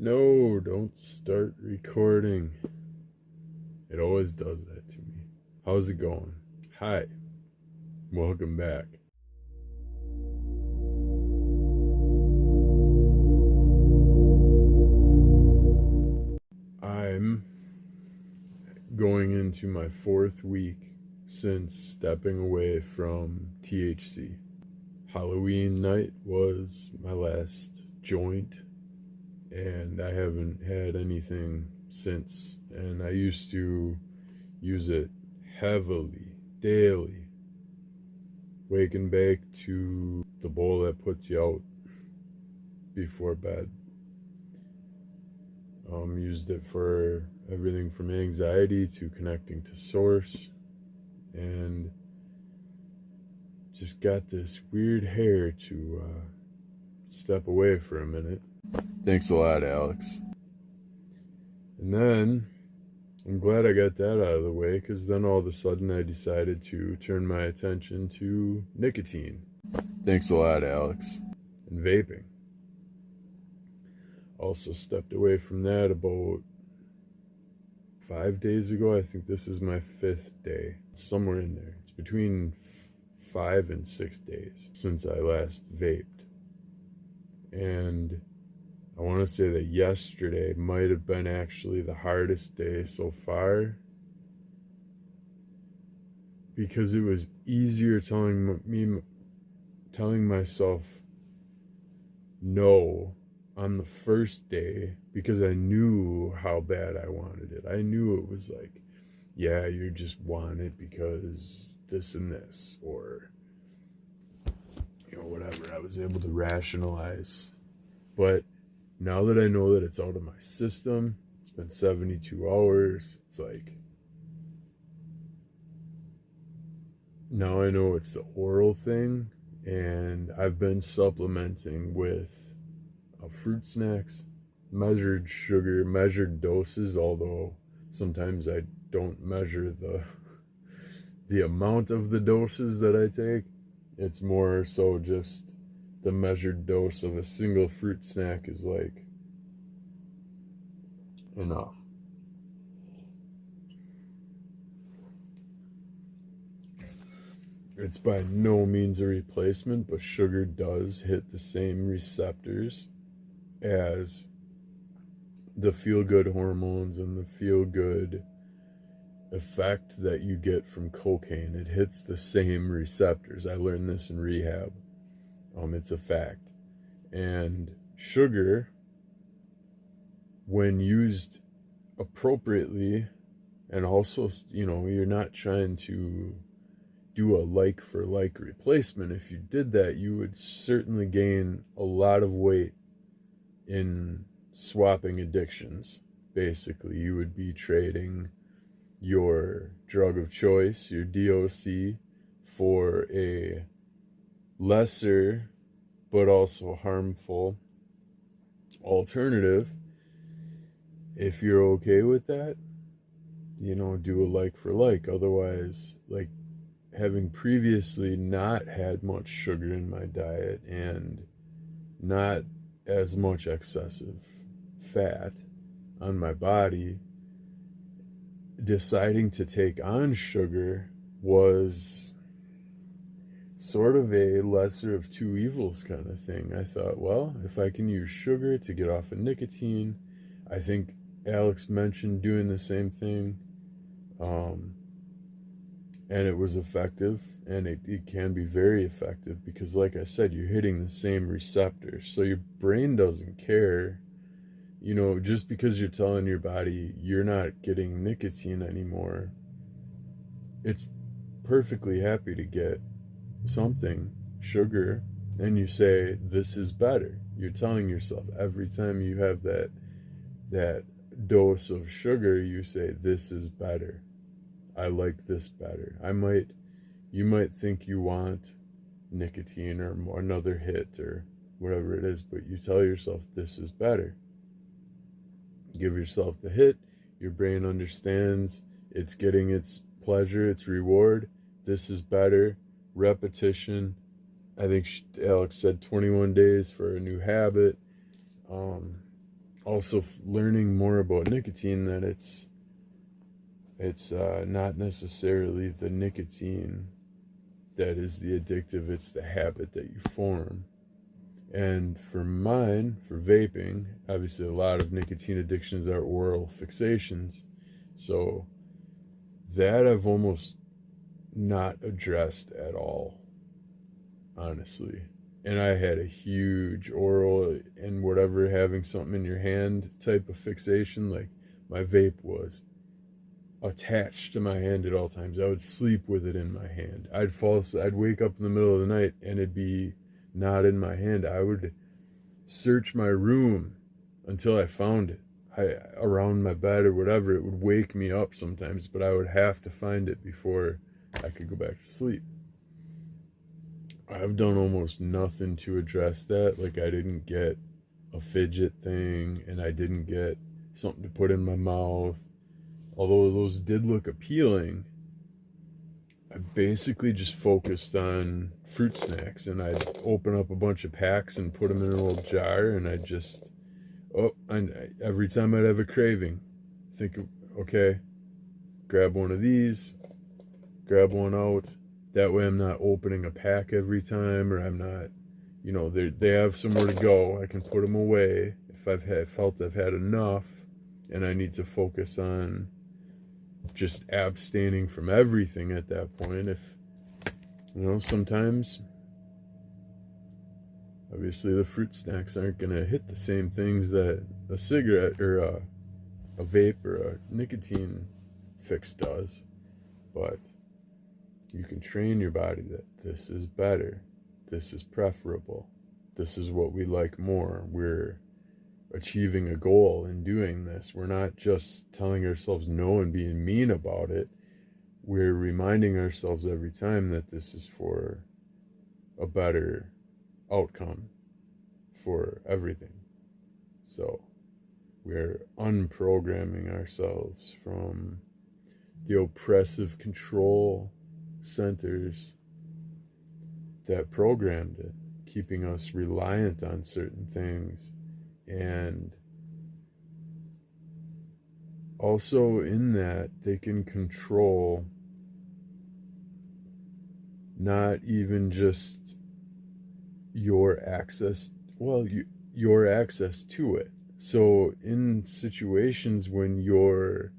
No, don't start recording. It always does that to me. How's it going? Hi. Welcome back. I'm going into my 4th week since stepping away from THC. Halloween night was my last joint, and I haven't had anything since. And I used to use it heavily, daily, wake and bake to the bowl that puts you out before bed. Used it for everything from anxiety to connecting to source, and just got this weird hair to step away for a minute. Thanks a lot, Alex. And then I'm glad I got that out of the way, because then all of a sudden I decided to turn my attention to nicotine. Thanks a lot, Alex. And vaping. Also stepped away from that about 5 days ago. I think this is my 5th day. It's somewhere in there. It's between 5 and 6 days since I last vaped. And I want to say that yesterday might have been actually the hardest day so far, because it was easier telling myself no on the first day, because I knew how bad I wanted it. I knew it was like, yeah, you just want it because this and this, or whatever. I was able to rationalize. But now that I know that it's out of my system, it's been 72 hours, it's like, now I know it's the oral thing, and I've been supplementing with fruit snacks, measured sugar, measured doses, although sometimes I don't measure the amount of the doses that I take. It's more so just the measured dose of a single fruit snack is like enough. It's by no means a replacement, but sugar does hit the same receptors as the feel-good hormones and the feel-good effect that you get from cocaine. It hits the same receptors. I learned this in rehab. It's a fact. And sugar, when used appropriately, and also, you're not trying to do a like-for-like replacement. If you did that, you would certainly gain a lot of weight in swapping addictions. Basically, you would be trading your drug of choice, your DOC, for a lesser but also harmful alternative. If you're okay with that, do a like for like. Otherwise, like, having previously not had much sugar in my diet and not as much excessive fat on my body, deciding to take on sugar was sort of a lesser of two evils kind of thing. I thought, well, if I can use sugar to get off of nicotine, I think Alex mentioned doing the same thing, and it was effective, and it can be very effective, because like I said, you're hitting the same receptors, so your brain doesn't care, just because you're telling your body you're not getting nicotine anymore. It's perfectly happy to get something, sugar, and you say, this is better. You're telling yourself every time you have that dose of sugar, you say, this is better. I like this better. You might think you want nicotine or another hit or whatever it is, but you tell yourself, this is better. Give yourself the hit. Your brain understands it's getting its pleasure, its reward. This is better. Repetition. I think Alex said 21 days for a new habit. Also learning more about nicotine, that it's not necessarily the nicotine that is the addictive, it's the habit that you form. And for mine, for vaping, obviously a lot of nicotine addictions are oral fixations. So that I've almost not addressed at all, honestly. And I had a huge oral and whatever, having something in your hand type of fixation. Like, my vape was attached to my hand at all times. I would sleep with it in my hand. I'd wake up in the middle of the night and it'd be not in my hand. I would search my room until I found it. Around my bed or whatever, it would wake me up sometimes, but I would have to find it before I could go back to sleep. I've done almost nothing to address that. Like, I didn't get a fidget thing, and I didn't get something to put in my mouth. Although those did look appealing, I basically just focused on fruit snacks, and I'd open up a bunch of packs and put them in a little jar, and I'd just, and every time I'd have a craving, think, okay, grab one of these, grab one out. That way I'm not opening a pack every time, or I'm not, they have somewhere to go. I can put them away if felt I've had enough, and I need to focus on just abstaining from everything at that point. If, sometimes, obviously the fruit snacks aren't going to hit the same things that a cigarette or a vape or a nicotine fix does, but you can train your body that this is better, this is preferable, this is what we like more. We're achieving a goal in doing this. We're not just telling ourselves no and being mean about it. We're reminding ourselves every time that this is for a better outcome for everything. So we're unprogramming ourselves from the oppressive control centers that programmed it, keeping us reliant on certain things. And also in that, they can control not even just your access, your access to it. So in situations when you're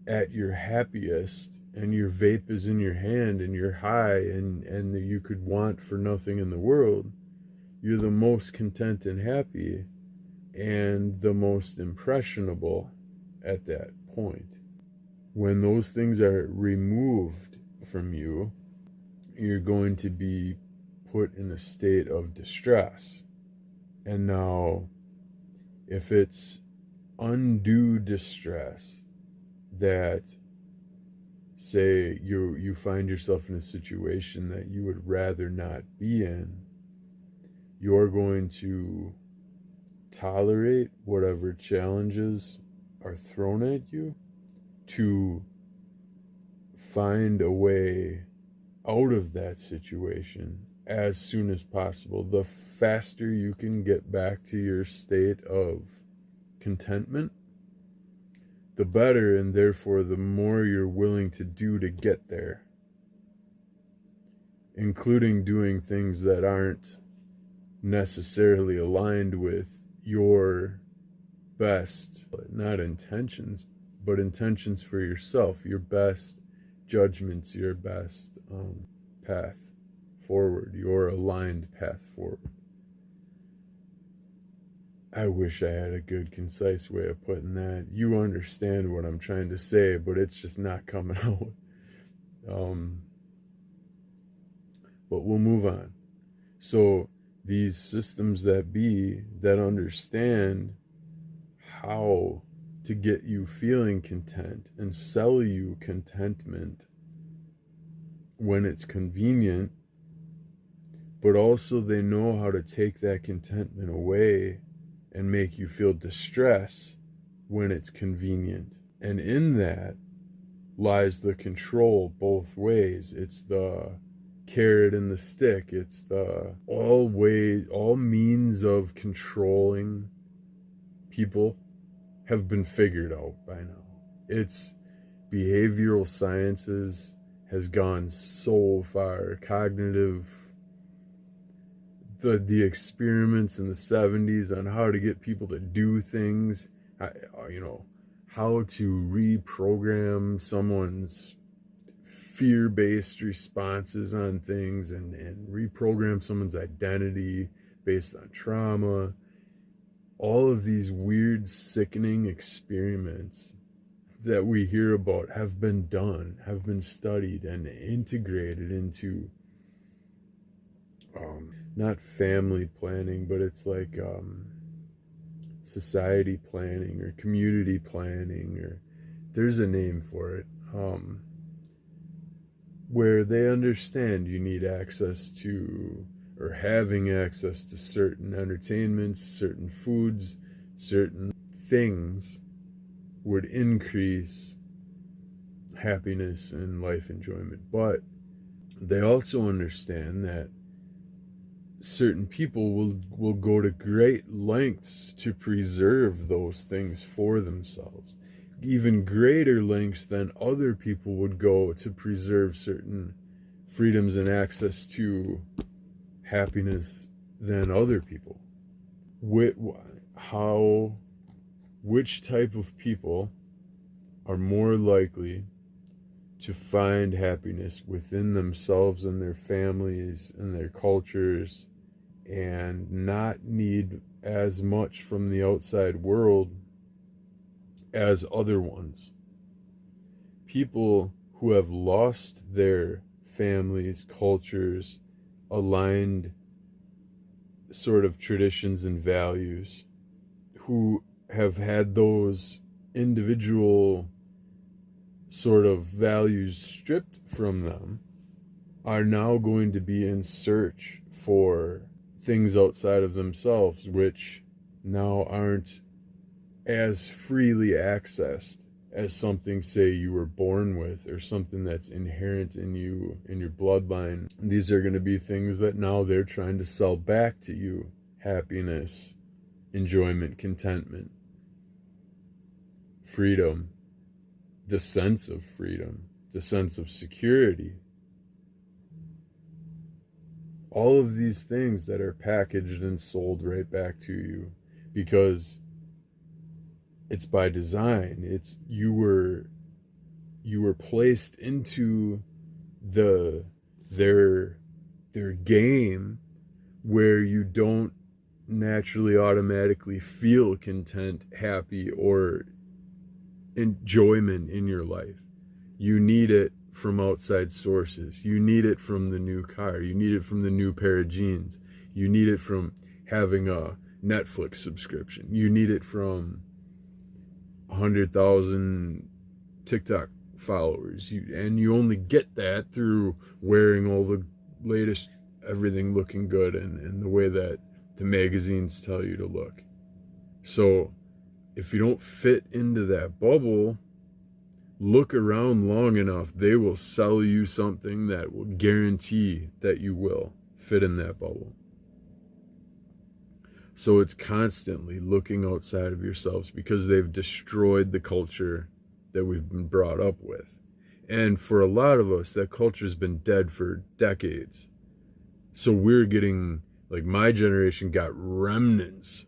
at your happiest and your vape is in your hand and you're high and you could want for nothing in the world, you're the most content and happy and the most impressionable at that point. When those things are removed from you, you're going to be put in a state of distress. And now, if it's undue distress that, say, you find yourself in a situation that you would rather not be in, you're going to tolerate whatever challenges are thrown at you to find a way out of that situation as soon as possible. The faster you can get back to your state of contentment, the better, and therefore the more you're willing to do to get there, including doing things that aren't necessarily aligned with your best, not intentions, but intentions for yourself, your best judgments, your best path forward, your aligned path forward. I wish I had a good, concise way of putting that. You understand what I'm trying to say, but it's just not coming out. But we'll move on. So these systems that be, that understand how to get you feeling content and sell you contentment when it's convenient, but also they know how to take that contentment away and make you feel distress when it's convenient. And in that lies the control both ways. It's the carrot and the stick. It's the all means of controlling people have been figured out by now. It's behavioral sciences has gone so far. Cognitive, the experiments in the 70s on how to get people to do things, how to reprogram someone's fear-based responses on things and reprogram someone's identity based on trauma. All of these weird, sickening experiments that we hear about have been done, have been studied and integrated into not family planning, but it's like society planning or community planning, or there's a name for it, where they understand you need access to, or having access to, certain entertainments, certain foods, certain things would increase happiness and life enjoyment. But they also understand that certain people will go to great lengths to preserve those things for themselves, even greater lengths than other people would go to preserve certain freedoms and access to happiness than other people. Which type of people are more likely to find happiness within themselves and their families and their cultures, and not need as much from the outside world as other ones? People who have lost their families, cultures, aligned sort of traditions and values, who have had those individual sort of values stripped from them, are now going to be in search for things outside of themselves, which now aren't as freely accessed as something, say, you were born with, or something that's inherent in you, in your bloodline. These are going to be things that now they're trying to sell back to you: happiness, enjoyment, contentment, freedom, the sense of freedom, the sense of security. All of these things that are packaged and sold right back to you, because it's by design. It's you were placed into their game, where you don't naturally automatically feel content, happy, or enjoyment in your life. You need it from outside sources. You need it from the new car. You need it from the new pair of jeans. You need it from having a Netflix subscription. You need it from 100,000 TikTok followers. And you only get that through wearing all the latest everything, looking good, and the way that the magazines tell you to look. So if you don't fit into that bubble, look around long enough, they will sell you something that will guarantee that you will fit in that bubble. So it's constantly looking outside of yourselves, because they've destroyed the culture that we've been brought up with. And for a lot of us, that culture's been dead for decades. So we're getting, like, my generation got remnants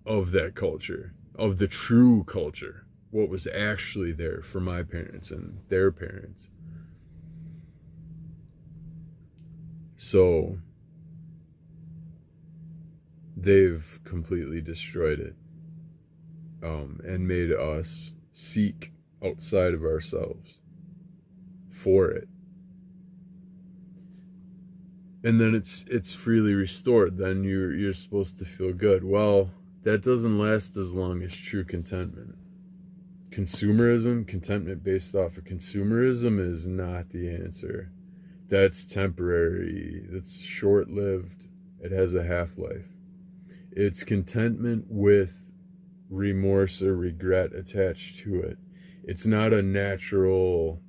of that culture, of the true culture, what was actually there for my parents and their parents. So they've completely destroyed it, and made us seek outside of ourselves for it. And then it's freely restored. Then you're supposed to feel good. Well, that doesn't last as long as true contentment. Consumerism, contentment based off of consumerism, is not the answer. That's temporary. It's short-lived. It has a half-life. It's contentment with remorse or regret attached to it. It's not a natural,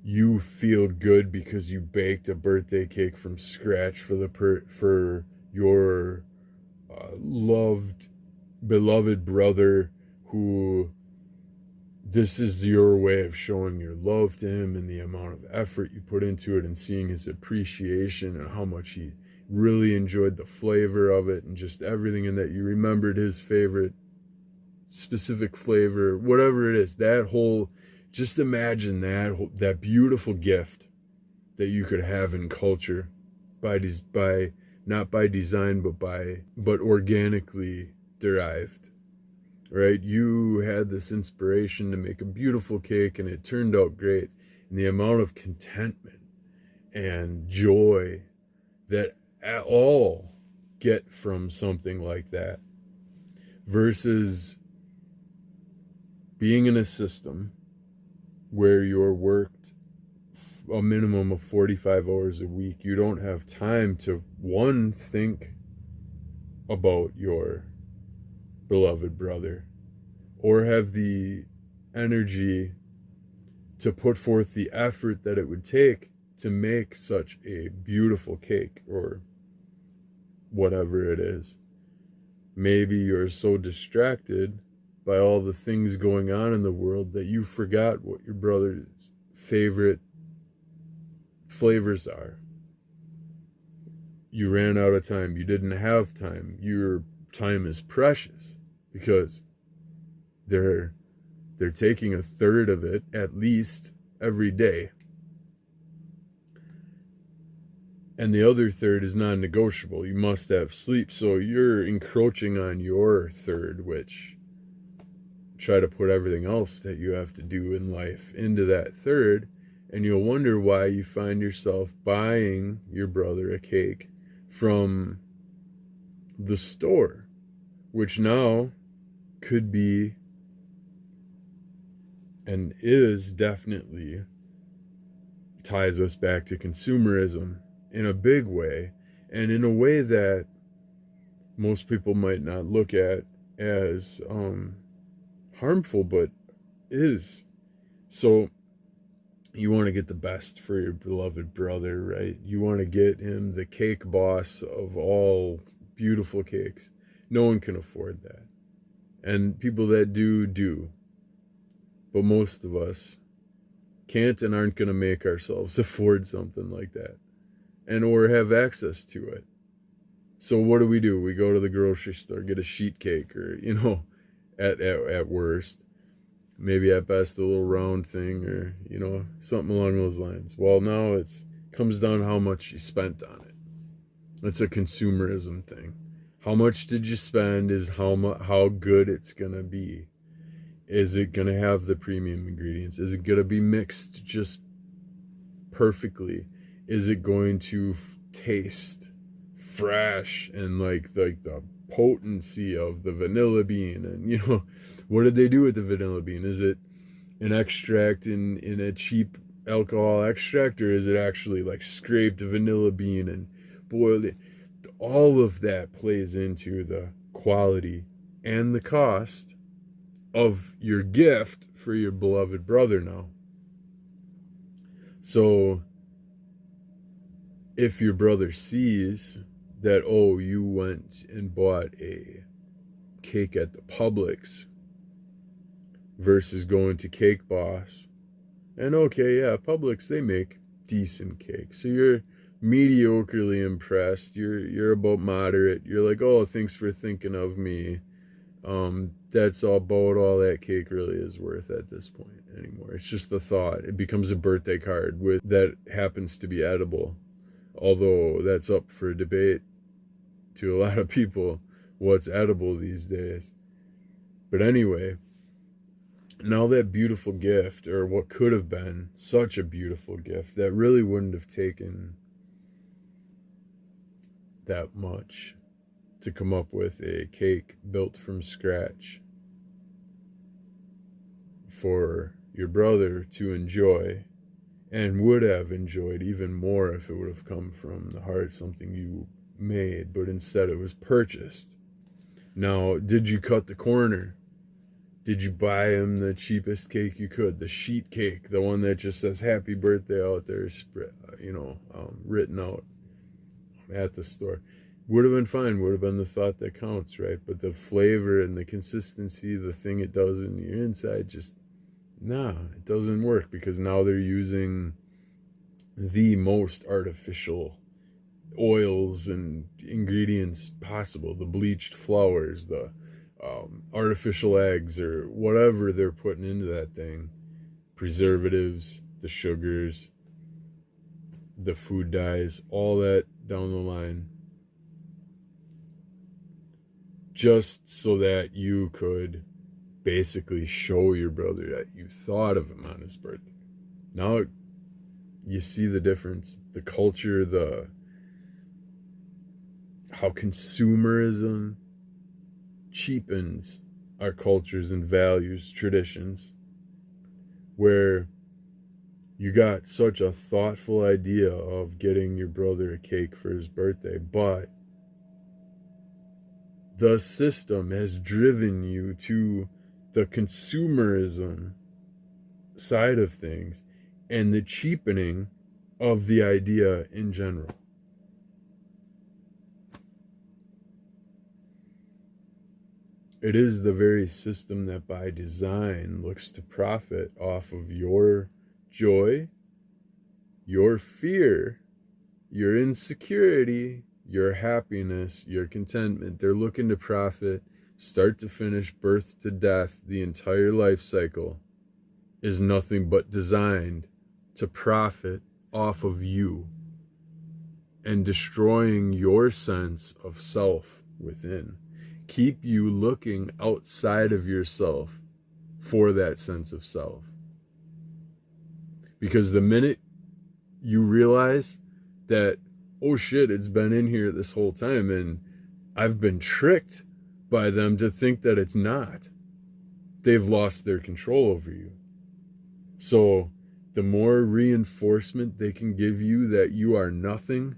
you feel good because you baked a birthday cake from scratch for your loved beloved brother who this is your way of showing your love to him, and the amount of effort you put into it, and seeing his appreciation and how much he really enjoyed the flavor of it, and just everything in that you remembered his favorite specific flavor, whatever it is. That whole, just imagine that beautiful gift that you could have in culture by not by design, but organically derived. Right? You had this inspiration to make a beautiful cake, and it turned out great. And the amount of contentment and joy that all get from something like that, versus being in a system where you're worked a minimum of 45 hours a week. You don't have time to, one, think about your beloved brother, or have the energy to put forth the effort that it would take to make such a beautiful cake, or whatever it is. Maybe you're so distracted by all the things going on in the world that you forgot what your brother's favorite flavors are. You ran out of time. You didn't have time. Your time is precious because they're taking a third of it at least every day. And the other third is non-negotiable. You must have sleep. So you're encroaching on your third, which try to put everything else that you have to do in life into that third. And you'll wonder why you find yourself buying your brother a cake from the store, which now could be and is definitely ties us back to consumerism in a big way, and in a way that most people might not look at as harmful, but is. So you want to get the best for your beloved brother, right? You want to get him the cake boss of all beautiful cakes. No one can afford that. And people that do. But most of us can't and aren't going to make ourselves afford something like that, and or have access to it. So what do? We go to the grocery store, get a sheet cake, or, at worst, maybe at best a little round thing, or, something along those lines. Well, now it comes down to how much you spent on it. It's a consumerism thing. How much did you spend is how good it's going to be. Is it going to have the premium ingredients? Is it going to be mixed just perfectly? Is it going to taste fresh and like the potency of the vanilla bean? And, what did they do with the vanilla bean? Is it an extract in a cheap alcohol extract, or is it actually like scraped vanilla bean and boiled it? All of that plays into the quality and the cost of your gift for your beloved brother now. So if your brother sees that, oh, you went and bought a cake at the Publix versus going to Cake Boss, and okay, yeah, Publix, they make decent cakes, so you're mediocrely impressed, you're about moderate, you're like, oh, thanks for thinking of me. That's about all that cake really is worth at this point anymore. It's just the thought. It becomes a birthday card that happens to be edible, although that's up for debate to a lot of people, what's edible these days. But anyway, now that beautiful gift, or what could have been such a beautiful gift that really wouldn't have taken that much to come up with a cake built from scratch for your brother to enjoy, and would have enjoyed even more if it would have come from the heart, something you made, but instead it was purchased. Now, did you cut the corner? Did you buy him the cheapest cake you could, the sheet cake, the one that just says happy birthday out there, written out at the store? would have been fine, would have been the thought that counts, right? But the flavor and the consistency, the thing it does in your inside, just, nah, it doesn't work, because now they're using the most artificial oils and ingredients possible, the bleached flowers, the artificial eggs, or whatever they're putting into that thing, preservatives, the sugars, the food dyes, all that down the line, just so that you could basically show your brother that you thought of him on his birthday. Now you see the difference, the culture, how consumerism cheapens our cultures and values, traditions, where you got such a thoughtful idea of getting your brother a cake for his birthday, but the system has driven you to the consumerism side of things and the cheapening of the idea in general. It is the very system that by design looks to profit off of your joy, your fear, your insecurity, your happiness, your contentment. They're looking to profit, start to finish, birth to death. The entire life cycle is nothing but designed to profit off of you and destroying your sense of self within. Keep you looking outside of yourself for that sense of self. Because the minute you realize that, oh shit, it's been in here this whole time and I've been tricked by them to think that it's not, they've lost their control over you. So the more reinforcement they can give you that you are nothing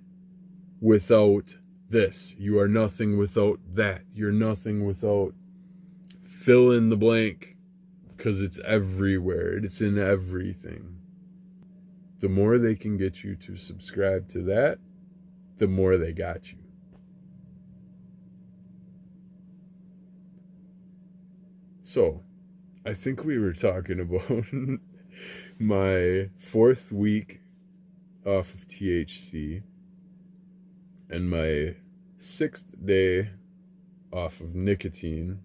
without this, you are nothing without that, you're nothing without fill in the blank, because it's everywhere, it's in everything. The more they can get you to subscribe to that, the more they got you. So, I think we were talking about my 4th week off of THC and my 6th day off of nicotine.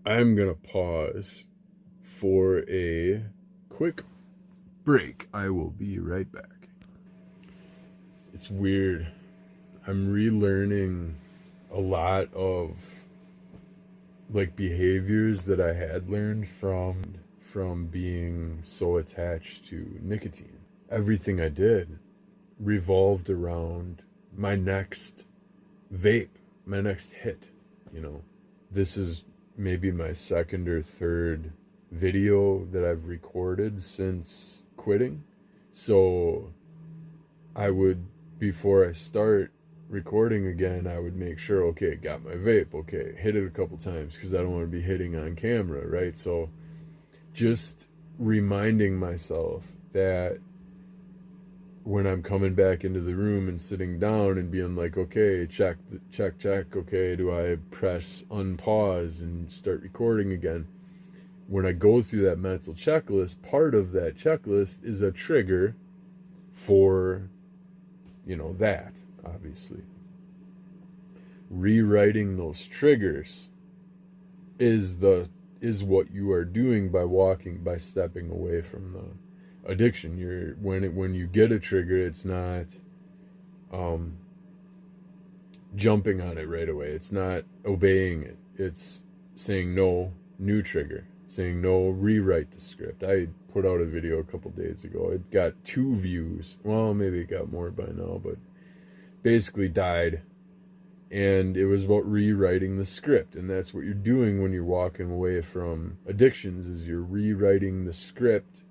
I'm gonna pause for a quick break. I will be right back. It's weird. I'm relearning a lot of like behaviors that I had learned from being so attached to nicotine. Everything I did revolved around my next vape, my next hit. You know, this is maybe my 2nd or 3rd video that I've recorded since quitting. So I would, before I start recording again, I would make sure, okay, got my vape, okay, hit it a couple times, because I don't want to be hitting on camera, right? So just reminding myself that when I'm coming back into the room and sitting down and being like, okay, check, okay, do I press unpause and start recording again? When I go through that mental checklist, part of that checklist is a trigger for, you know, that, obviously. Rewriting those triggers is what you are doing by stepping away from the addiction. When you get a trigger, it's not jumping on it right away. It's not obeying it. It's saying no, new trigger. Saying no, rewrite the script. I put out a video a couple days ago. It got 2 views. Well, maybe it got more by now, but basically died. And it was about rewriting the script. And that's what you're doing when you're walking away from addictions, is you're rewriting the script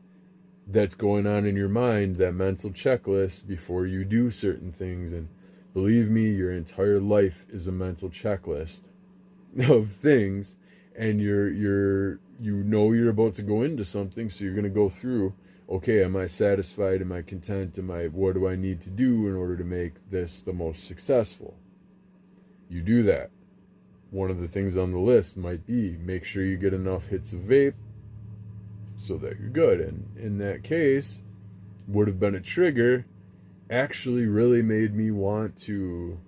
that's going on in your mind, that mental checklist, before you do certain things. And believe me, your entire life is a mental checklist of things, and you know you're about to go into something, so you're going to go through, okay, am I satisfied, am I content, what do I need to do in order to make this the most successful? you do that. One of the things on the list might be make sure you get enough hits of vape so that you're good. And in that case, would have been a trigger, actually really made me want to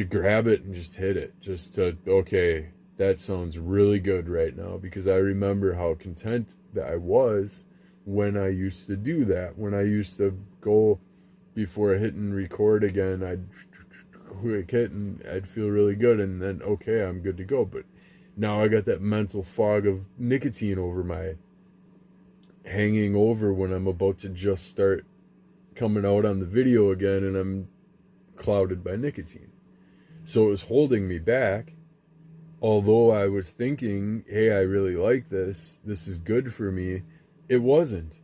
grab it and just hit it. Just to, okay, that sounds really good right now, because I remember how content that I was when I used to do that. When I used to go before hitting record again, I'd quick hit and I'd feel really good, and then okay, I'm good to go. But now I got that mental fog of nicotine over my hanging over when I'm about to just start coming out on the video again, and I'm clouded by nicotine. So it was holding me back. Although I was thinking, hey, I really like this is good for me, it wasn't.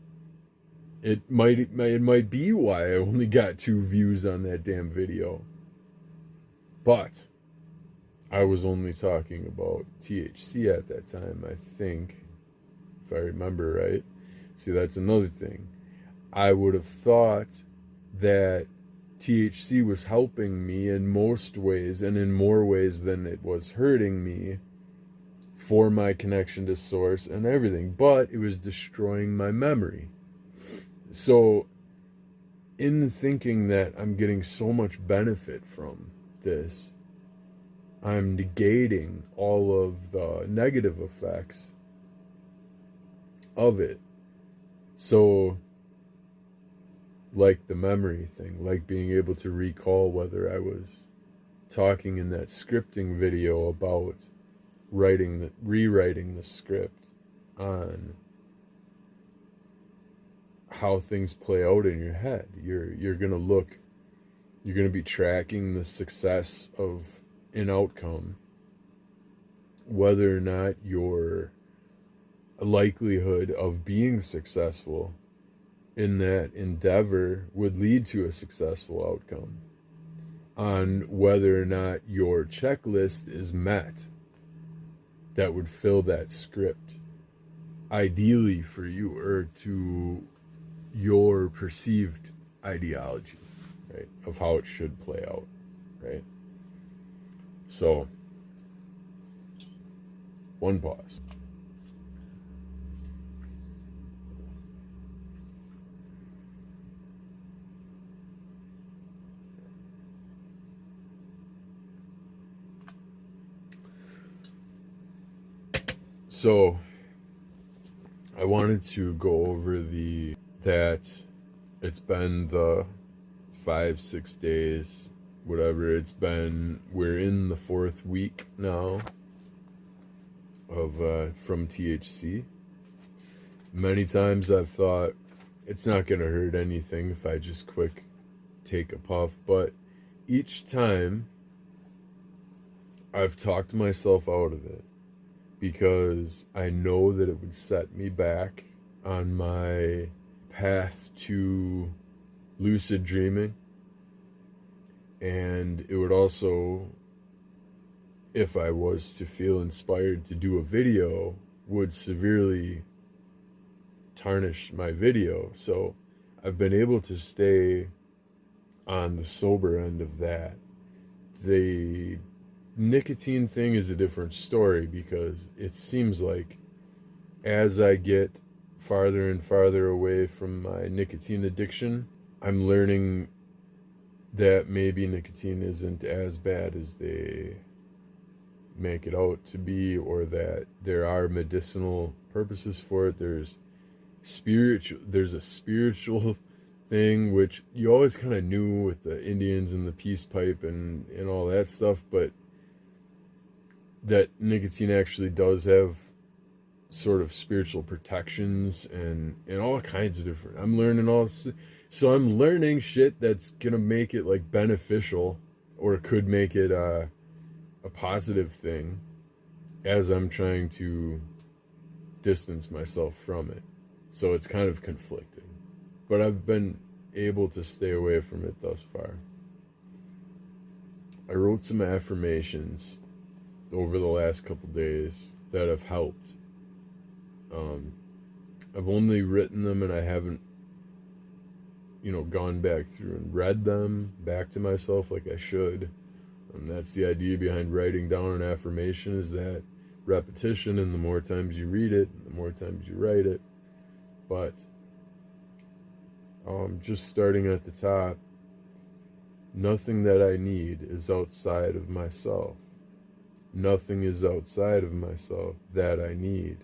It might be why I only got 2 views on that damn video. But I was only talking about THC at that time, I think, if I remember right. See, that's another thing. I would have thought that THC was helping me in most ways, and in more ways than it was hurting me, for my connection to source and everything. But it was destroying my memory. So in thinking that I'm getting so much benefit from this, I'm negating all of the negative effects of it. So, like the memory thing, like being able to recall whether I was talking in that scripting video about rewriting the script on how things play out in your head. You're gonna be tracking the success of an outcome, whether or not your likelihood of being successful in that endeavor would lead to a successful outcome, on whether or not your checklist is met that would fill that script ideally for you, or to your perceived ideology, right, of how it should play out, right? So, one pause. So, I wanted to go over that it's been the 5-6 days, whatever it's been. We're in the 4th week now of from THC. Many times I've thought it's not going to hurt anything if I just quick take a puff, but each time I've talked myself out of it, because I know that it would set me back on my path to lucid dreaming. And it would also, if I was to feel inspired to do a video, would severely tarnish my video. So I've been able to stay on the sober end of that. The nicotine thing is a different story, because it seems like as I get farther and farther away from my nicotine addiction, I'm learning that maybe nicotine isn't as bad as they make it out to be, or that there are medicinal purposes for it. There's a spiritual thing, which you always kind of knew with the Indians and the peace pipe and all that stuff, but that nicotine actually does have sort of spiritual protections and all kinds of different, I'm learning all this. So I'm learning shit that's gonna make it like beneficial, or could make it a positive thing, as I'm trying to distance myself from it. So it's kind of conflicting, but I've been able to stay away from it thus far. I wrote some affirmations over the last couple days that have helped. I've only written them, and I haven't gone back through and read them back to myself like I should. And that's the idea behind writing down an affirmation, is that repetition, and the more times you read it, the more times you write it. But just starting at the top, nothing that I need is outside of myself. Nothing is outside of myself that I need.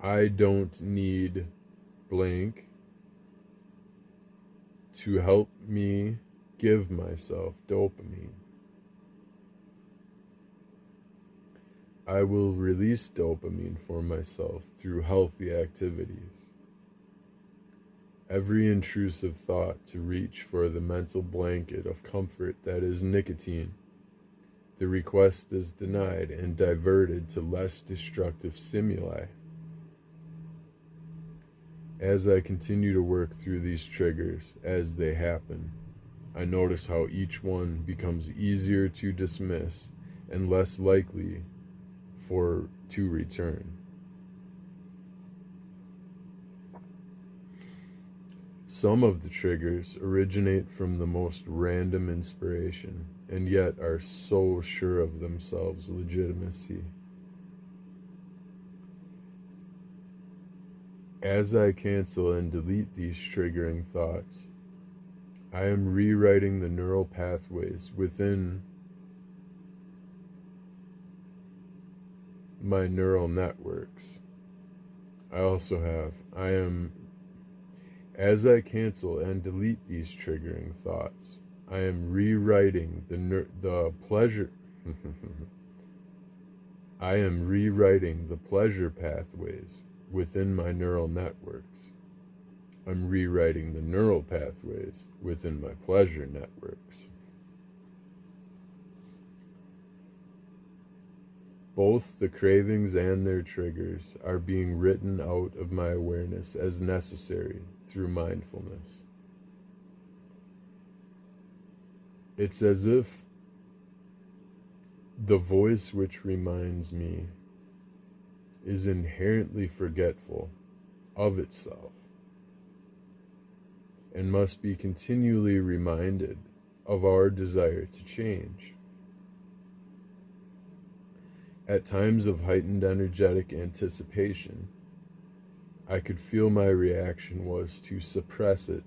I don't need blank to help me give myself dopamine. I will release dopamine for myself through healthy activities. Every intrusive thought to reach for the mental blanket of comfort that is nicotine. The request is denied and diverted to less destructive stimuli. As I continue to work through these triggers as they happen, I notice how each one becomes easier to dismiss and less likely to return. Some of the triggers originate from the most random inspiration, and yet are so sure of themselves' legitimacy. As I cancel and delete these triggering thoughts, I am rewriting the neural pathways within my neural networks. As I cancel and delete these triggering thoughts, I am rewriting the pleasure. I am rewriting the pleasure pathways within my neural networks. I'm rewriting the neural pathways within my pleasure networks. Both the cravings and their triggers are being written out of my awareness as necessary through mindfulness. It's as if the voice which reminds me is inherently forgetful of itself and must be continually reminded of our desire to change. At times of heightened energetic anticipation, I could feel my reaction was to suppress it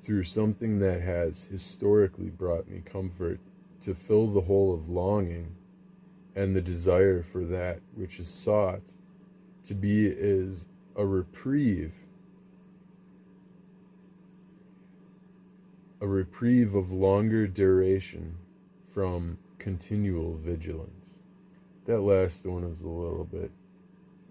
through something that has historically brought me comfort, to fill the hole of longing and the desire for that which is sought to be is a reprieve of longer duration from continual vigilance. That last one is a little bit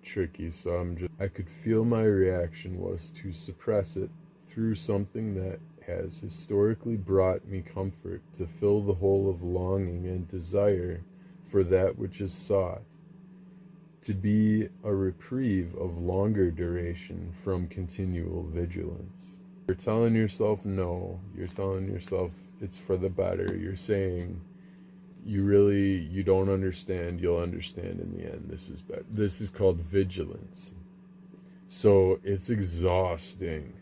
tricky, so I could feel my reaction was to suppress it through something that has historically brought me comfort, to fill the hole of longing and desire for that which is sought, to be a reprieve of longer duration from continual vigilance. You're telling yourself no, you're telling yourself it's for the better, you're saying you don't understand, you'll understand in the end, this is better. This is called vigilance. So it's exhausting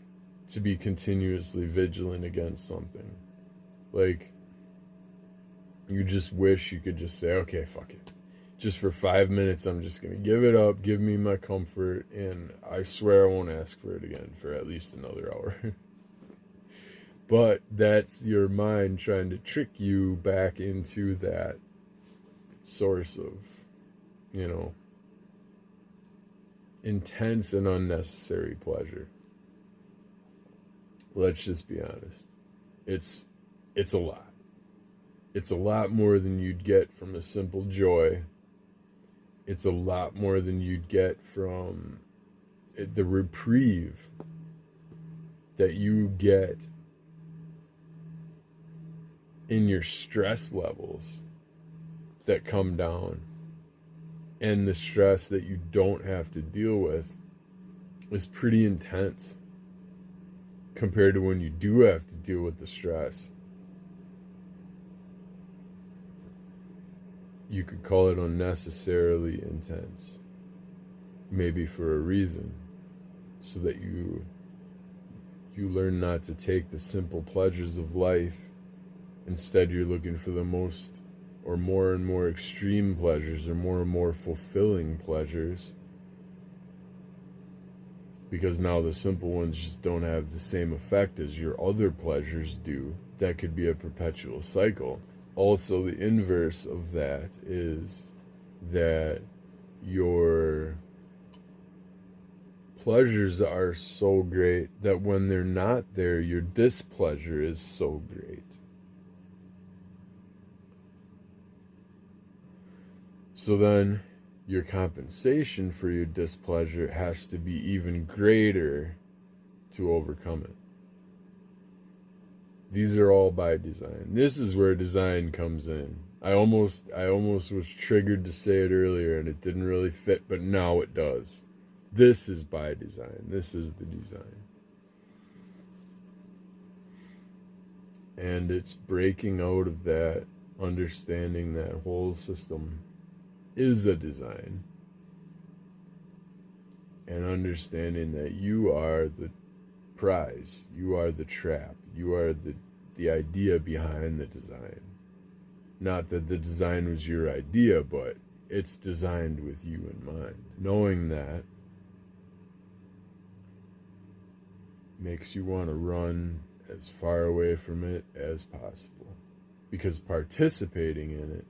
to be continuously vigilant against something. Like, you just wish you could just say, okay, fuck it. Just for 5 minutes, I'm just going to give it up, give me my comfort, and I swear I won't ask for it again for at least another hour. But that's your mind trying to trick you back into that source of, intense and unnecessary pleasure. Let's just be honest. It's a lot. It's a lot more than you'd get from a simple joy. It's a lot more than you'd get from the reprieve that you get in your stress levels that come down, and the stress that you don't have to deal with is pretty intense compared to when you do have to deal with the stress. You could call it unnecessarily intense, maybe for a reason. so that you learn not to take the simple pleasures of life. Instead, you're looking for the most or more and more extreme pleasures, or more and more fulfilling pleasures, because now the simple ones just don't have the same effect as your other pleasures do. That could be a perpetual cycle. Also, the inverse of that is that your pleasures are so great that when they're not there, your displeasure is so great. So then your compensation for your displeasure has to be even greater to overcome it. These are all by design. This is where design comes in. I almost was triggered to say it earlier and it didn't really fit, but now it does. This is by design. This is the design. And it's breaking out of that, understanding that whole system is a design, and understanding that you are the prize, you are the trap, you are the idea behind the design. Not that the design was your idea, but it's designed with you in mind. Knowing that makes you want to run as far away from it as possible, because participating in it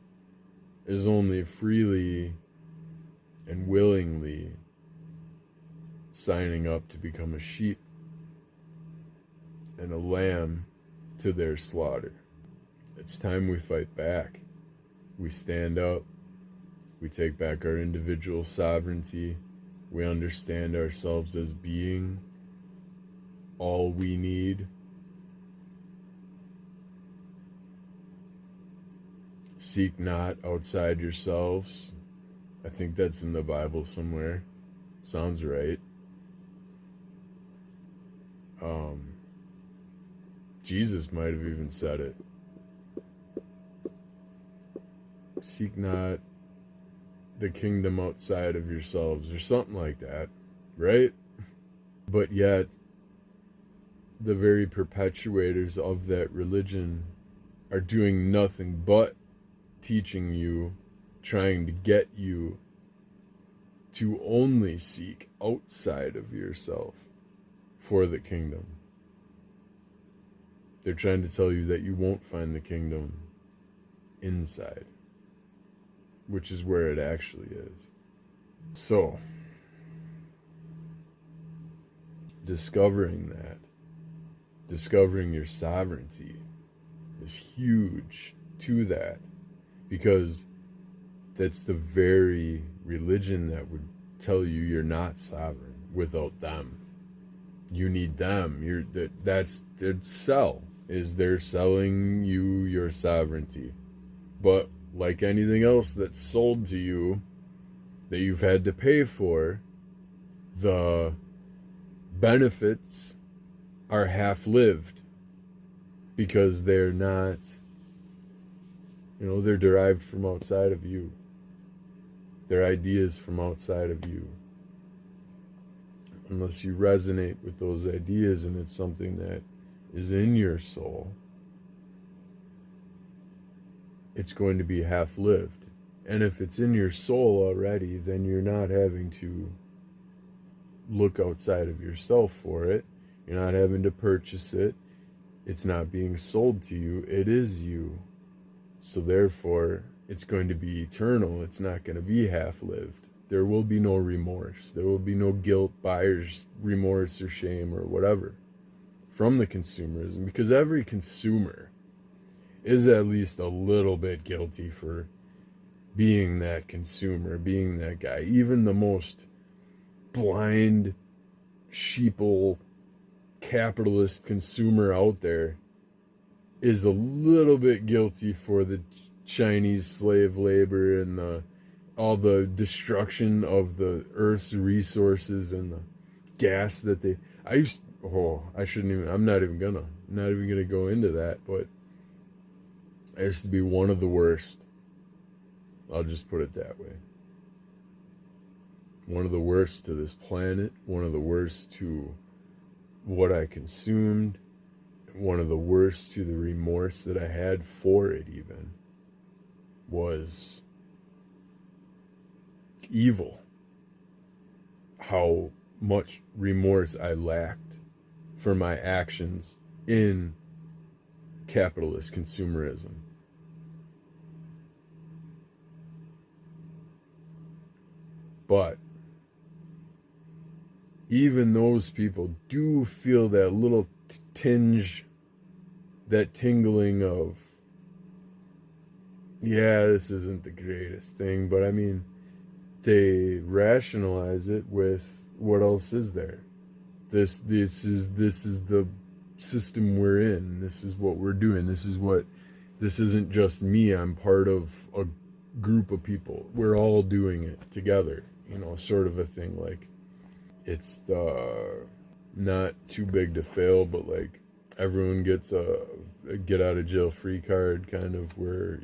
is only freely and willingly signing up to become a sheep and a lamb to their slaughter. It's time we fight back. We stand up. We take back our individual sovereignty. We understand ourselves as being all we need. Seek not outside yourselves. I think that's in the Bible somewhere. Sounds right. Jesus might have even said it. Seek not the kingdom outside of yourselves, or something like that, right? But yet, the very perpetuators of that religion are doing nothing but teaching you, trying to get you to only seek outside of yourself for the kingdom. They're trying to tell you that you won't find the kingdom inside, which is where it actually is. So, discovering that, discovering your sovereignty is huge to that, because that's the very religion that would tell you you're not sovereign without them. You need them. That's their sell, is they're selling you your sovereignty. But like anything else that's sold to you that you've had to pay for, the benefits are half-lived, because they're not, they're derived from outside of you. They're ideas from outside of you. Unless you resonate with those ideas and it's something that is in your soul, it's going to be half-lived. And if it's in your soul already, then you're not having to look outside of yourself for it. You're not having to purchase it. It's not being sold to you. It is you. So therefore, it's going to be eternal. It's not going to be half-lived. There will be no remorse. There will be no guilt, buyer's remorse or shame or whatever from the consumerism, because every consumer is at least a little bit guilty for being that consumer, being that guy. Even the most blind, sheeple, capitalist consumer out there is a little bit guilty for the Chinese slave labor and all the destruction of the Earth's resources and the gas that they... I'm not even gonna go into that, but I used to be one of the worst. I'll just put it that way. one of the worst to this planet, one of the worst to what I consumed, one of the worst to the remorse that I had for it even, was evil. How much remorse I lacked for my actions in capitalist consumerism. But even those people do feel that little tinge, that tingling of, yeah, this isn't the greatest thing, but I mean, they rationalize it with, what else is there? This is the system we're in. This is what we're doing. This isn't just me. I'm part of a group of people. We're all doing it together, sort of a thing. Like, it's not too big to fail, but like everyone gets a get out of jail free card, kind of, where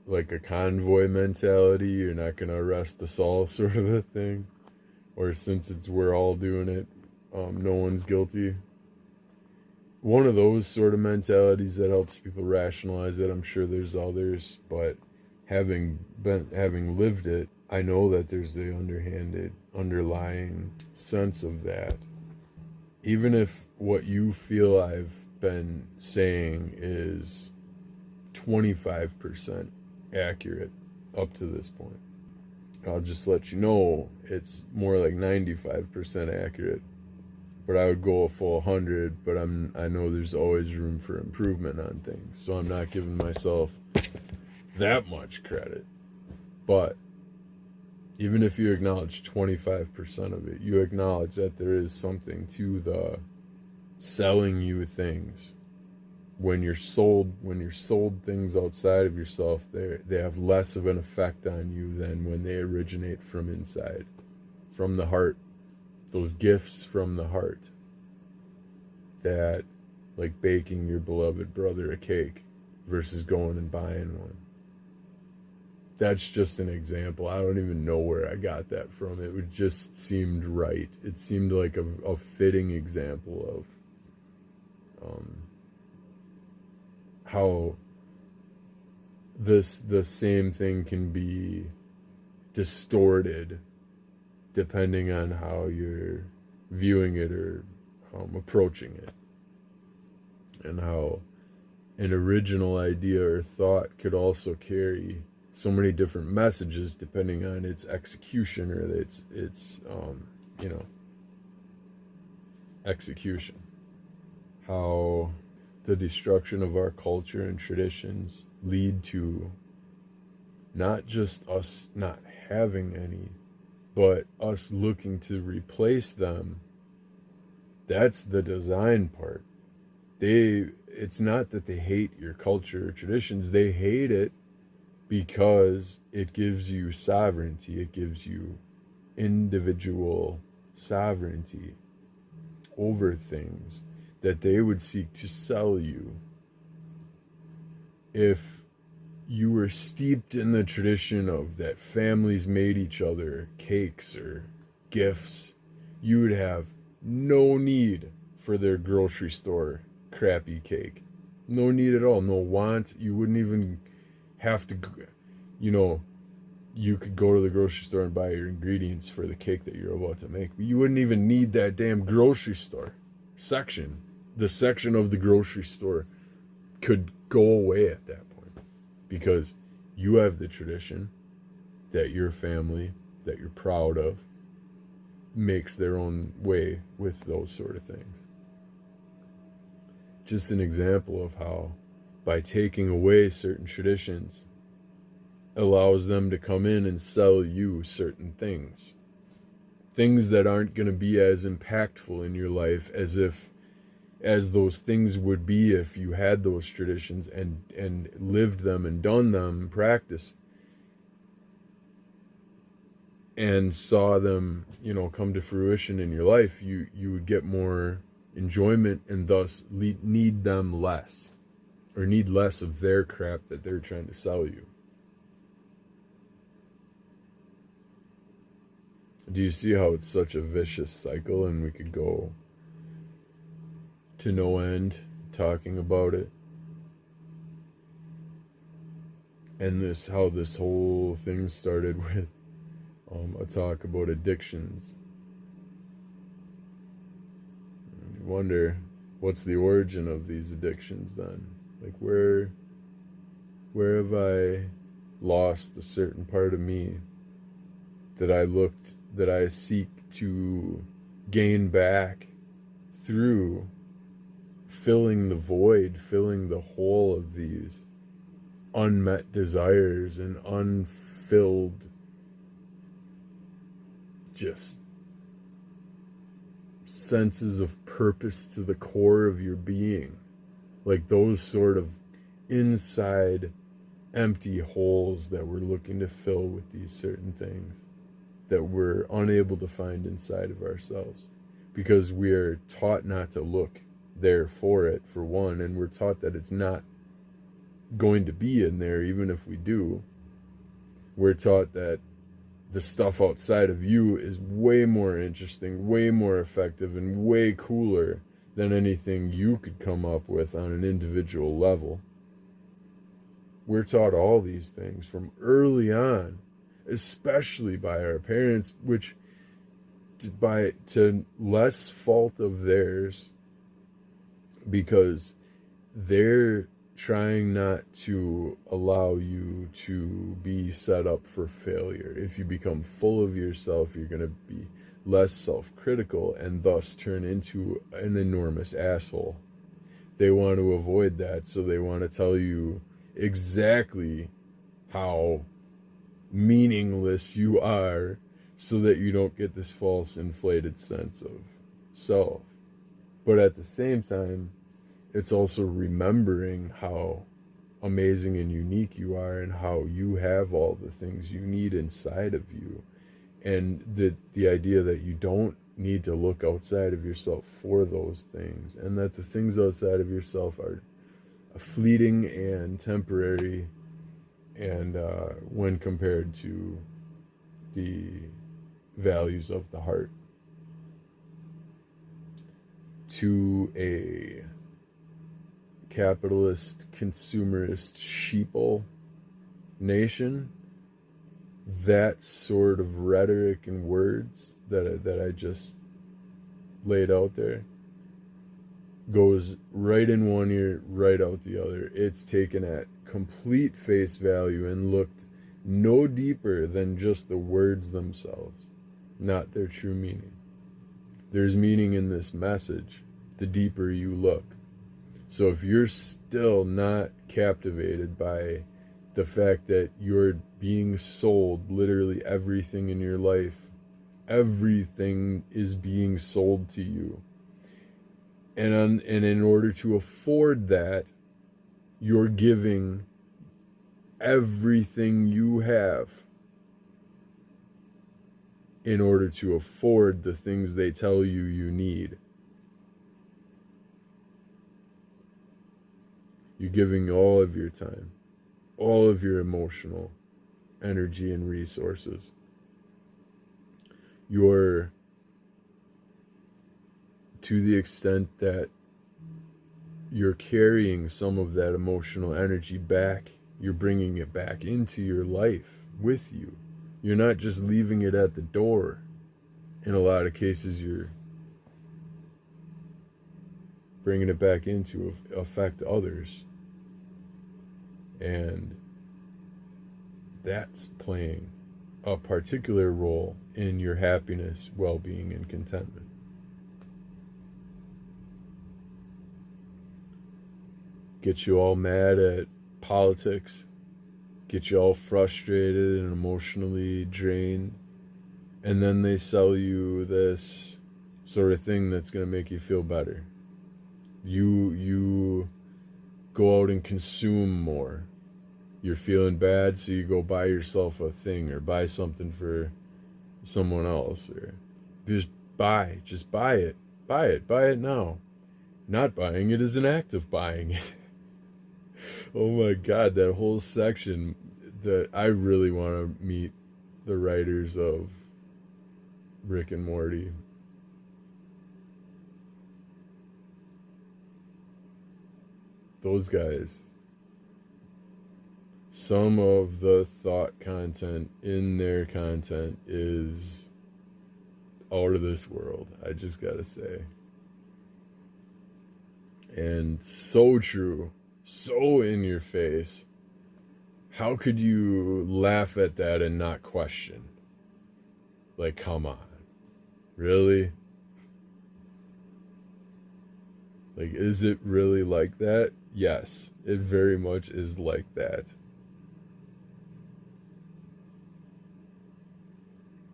like a convoy mentality. You're not gonna arrest us all, sort of a thing. Or since we're all doing it, no one's guilty. One of those sort of mentalities that helps people rationalize it. I'm sure there's others, but having lived it, I know that there's the underlying sense of that. Even if what you feel I've been saying is 25% accurate up to this point, I'll just let you know it's more like 95% accurate. But I would go a full 100, but I know there's always room for improvement on things. So I'm not giving myself that much credit. But even if you acknowledge 25% of it, you acknowledge that there is something to the selling you things. When you're sold things outside of yourself, they have less of an effect on you than when they originate from inside, from the heart. Those gifts from the heart, that, like baking your beloved brother a cake versus going and buying one. That's just an example. I don't even know where I got that from. It just seemed right. It seemed like a fitting example of how the same thing can be distorted depending on how you're viewing it or approaching it. And how an original idea or thought could also carry so many different messages depending on its execution or its execution. How the destruction of our culture and traditions lead to not just us not having any, but us looking to replace them. That's the design part. It's not that they hate your culture or traditions. They hate it because it gives you sovereignty. It gives you individual sovereignty over things that they would seek to sell you. If you were steeped in the tradition of that families made each other cakes or gifts, you would have no need for their grocery store crappy cake. No need at all. No want. You wouldn't even have to, you could go to the grocery store and buy your ingredients for the cake that you're about to make. But you wouldn't even need that damn grocery store section. The section of the grocery store could go away at that point, because you have the tradition that your family, that you're proud of, makes their own way with those sort of things. Just an example of how, by taking away certain traditions, allows them to come in and sell you certain things. Things that aren't going to be as impactful in your life as those things would be if you had those traditions and lived them and done them, practiced, and saw them, come to fruition in your life. You would get more enjoyment and thus need them less, or need less of their crap that they're trying to sell you. Do you see how it's such a vicious cycle, and we could go to no end talking about it? And how this whole thing started with a talk about addictions. And you wonder, what's the origin of these addictions then? Like, where have I lost a certain part of me that I seek to gain back through filling the void, filling the hole of these unmet desires and unfilled just senses of purpose to the core of your being. Like those sort of inside empty holes that we're looking to fill with these certain things that we're unable to find inside of ourselves, because we are taught not to look there for it, for one, and we're taught that it's not going to be in there. Even if we do, we're taught that the stuff outside of you is way more interesting, way more effective, and way cooler than anything you could come up with on an individual level. We're taught all these things from early on, especially by our parents, which to less fault of theirs, because they're trying not to allow you to be set up for failure. If you become full of yourself, you're going to be less self-critical and thus turn into an enormous asshole. They want to avoid that, so they want to tell you exactly how meaningless you are, so that you don't get this false inflated sense of self. But at the same time, it's also remembering how amazing and unique you are, and how you have all the things you need inside of you, and the idea that you don't need to look outside of yourself for those things, and that the things outside of yourself are fleeting and temporary, and when compared to the values of the heart. To a capitalist, consumerist, sheeple nation, that sort of rhetoric and words that I just laid out there goes right in one ear, right out the other. It's taken at complete face value and looked no deeper than just the words themselves, not their true meaning. There's meaning in this message the deeper you look. So if you're still not captivated by the fact that you're being sold literally everything in your life, everything is being sold to you, and in order to afford that, you're giving everything you have in order to afford the things they tell you you need. You're giving all of your time, all of your emotional energy and resources. You're, to the extent that you're carrying some of that emotional energy back, you're bringing it back into your life with you. You're not just leaving it at the door. In a lot of cases, you're bringing it back in to affect others. And that's playing a particular role in your happiness, well-being, and contentment. Get you all mad at politics, get you all frustrated and emotionally drained, and then they sell you this sort of thing that's going to make you feel better. You go out and consume more. You're feeling bad, so you go buy yourself a thing or buy something for someone else, or just buy it. Buy it now. Not buying it is an act of buying it. Oh my God, that whole section, that I really want to meet the writers of Rick and Morty. Those guys. Some of the thought content in their content is out of this world, I just gotta say. And so true, so in your face. How could you laugh at that and not question? Like, come on. Really? Like, is it really like that? Yes, it very much is like that.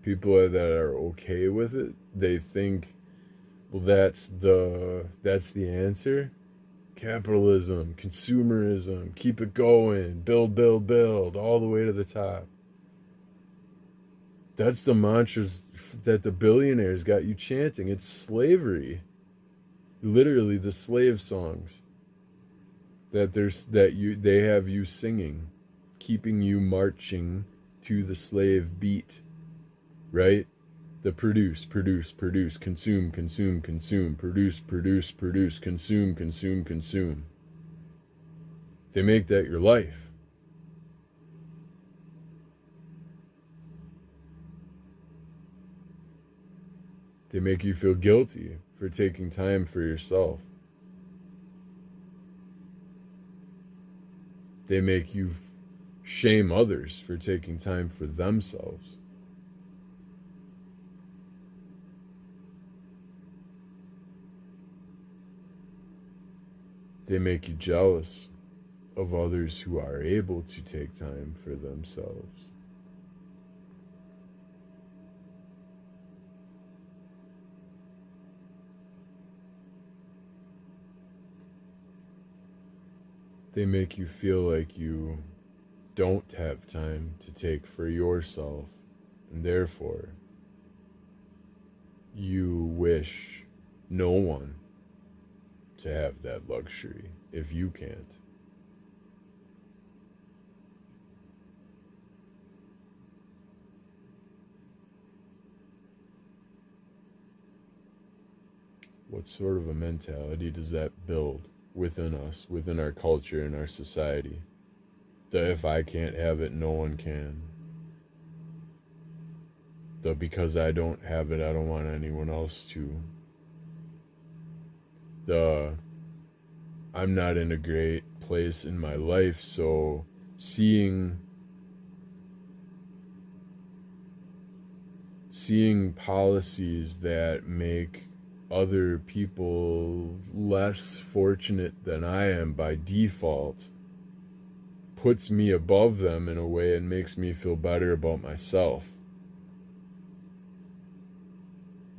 People that are okay with it, they think, well, that's the answer. Capitalism, consumerism, keep it going, build, build, build, all the way to the top. That's the mantras that the billionaires got you chanting. It's slavery. Literally the slave songs that they have you singing, keeping you marching to the slave beat, right? The produce, consume, produce, consume. They make that your life. They make you feel guilty for taking time for yourself. They make you shame others for taking time for themselves. They make you jealous of others who are able to take time for themselves. They make you feel like you don't have time to take for yourself, and therefore you wish no one to have that luxury if you can't. What sort of a mentality does that build within us, within our culture and our society? That if I can't have it, no one can. That because I don't have it, I don't want anyone else to. I'm not in a great place in my life, so seeing policies that make other people less fortunate than I am by default puts me above them in a way and makes me feel better about myself.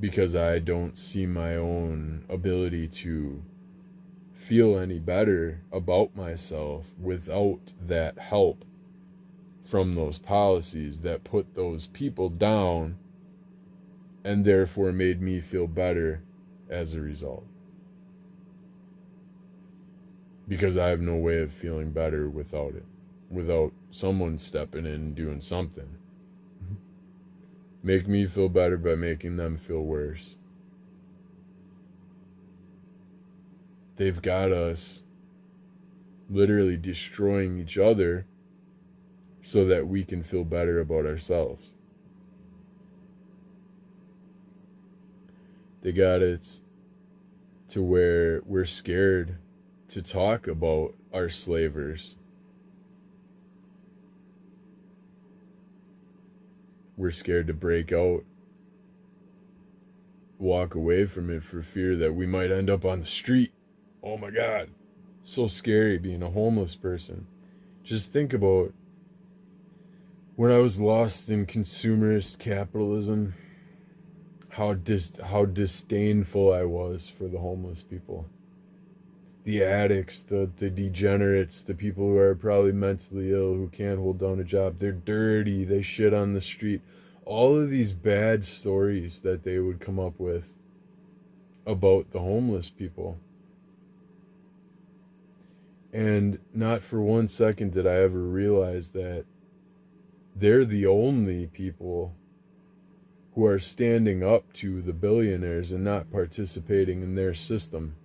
Because I don't see my own ability to feel any better about myself without that help from those policies that put those people down and therefore made me feel better as a result. Because I have no way of feeling better without it, without someone stepping in and doing something. Make me feel better by making them feel worse. They've got us literally destroying each other so that we can feel better about ourselves. They got us to where we're scared to talk about our slavers. We're scared to break out, walk away from it for fear that we might end up on the street. Oh my God, so scary being a homeless person. Just think about when I was lost in consumerist capitalism, how disdainful I was for the homeless people. The addicts, the degenerates, the people who are probably mentally ill, who can't hold down a job. They're dirty, they shit on the street. All of these bad stories that they would come up with about the homeless people. And not for 1 second did I ever realize that they're the only people who are standing up to the billionaires and not participating in their system.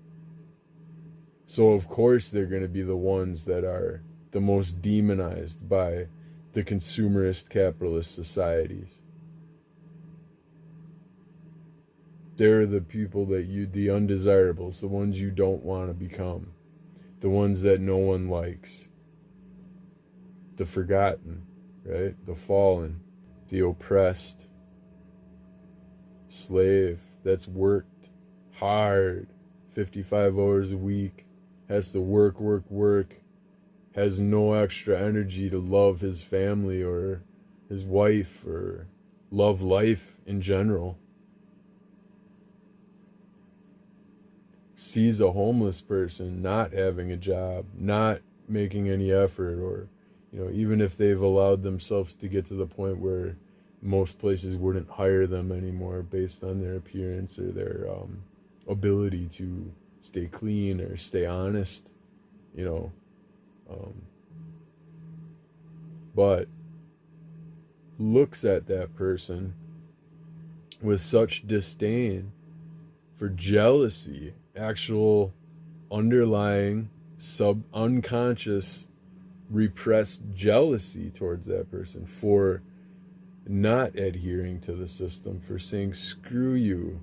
So of course they're going to be the ones that are the most demonized by the consumerist capitalist societies. They're the people that the undesirables, the ones you don't want to become, the ones that no one likes, the forgotten, right? The fallen, the oppressed, slave that's worked hard, 55 hours a week, has to work, has no extra energy to love his family or his wife or love life in general. Sees a homeless person not having a job, not making any effort, or, even if they've allowed themselves to get to the point where most places wouldn't hire them anymore based on their appearance or their ability to stay clean or stay honest, but looks at that person with such disdain for jealousy, actual underlying unconscious repressed jealousy towards that person for not adhering to the system, for saying screw you,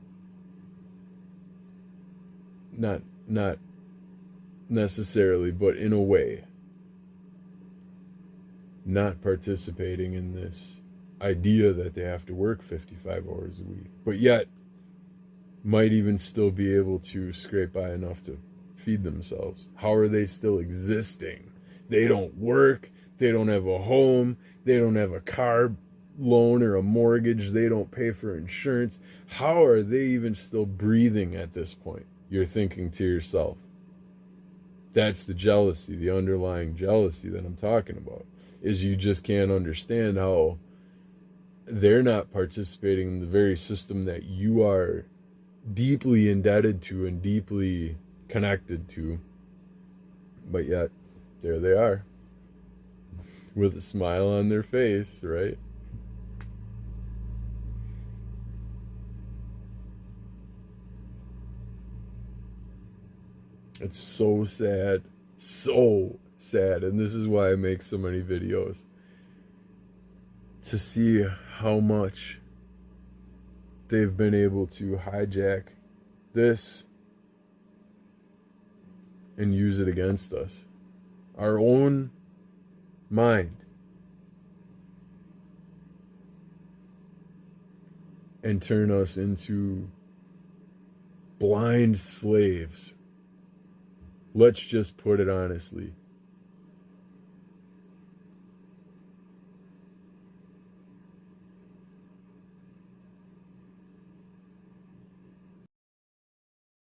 not necessarily, but in a way, not participating in this idea that they have to work 55 hours a week, but yet might even still be able to scrape by enough to feed themselves. How are they still existing? They don't work, they don't have a home, they don't have a car loan or a mortgage, they don't pay for insurance. How are they even still breathing at this point? You're thinking to yourself. That's the jealousy, the underlying jealousy that I'm talking about, is you just can't understand how they're not participating in the very system that you are deeply indebted to and deeply connected to, but yet there they are with a smile on their face, right? It's so sad, and this is why I make so many videos, to see how much they've been able to hijack this and use it against us. Our own mind. And turn us into blind slaves. Let's just put it honestly.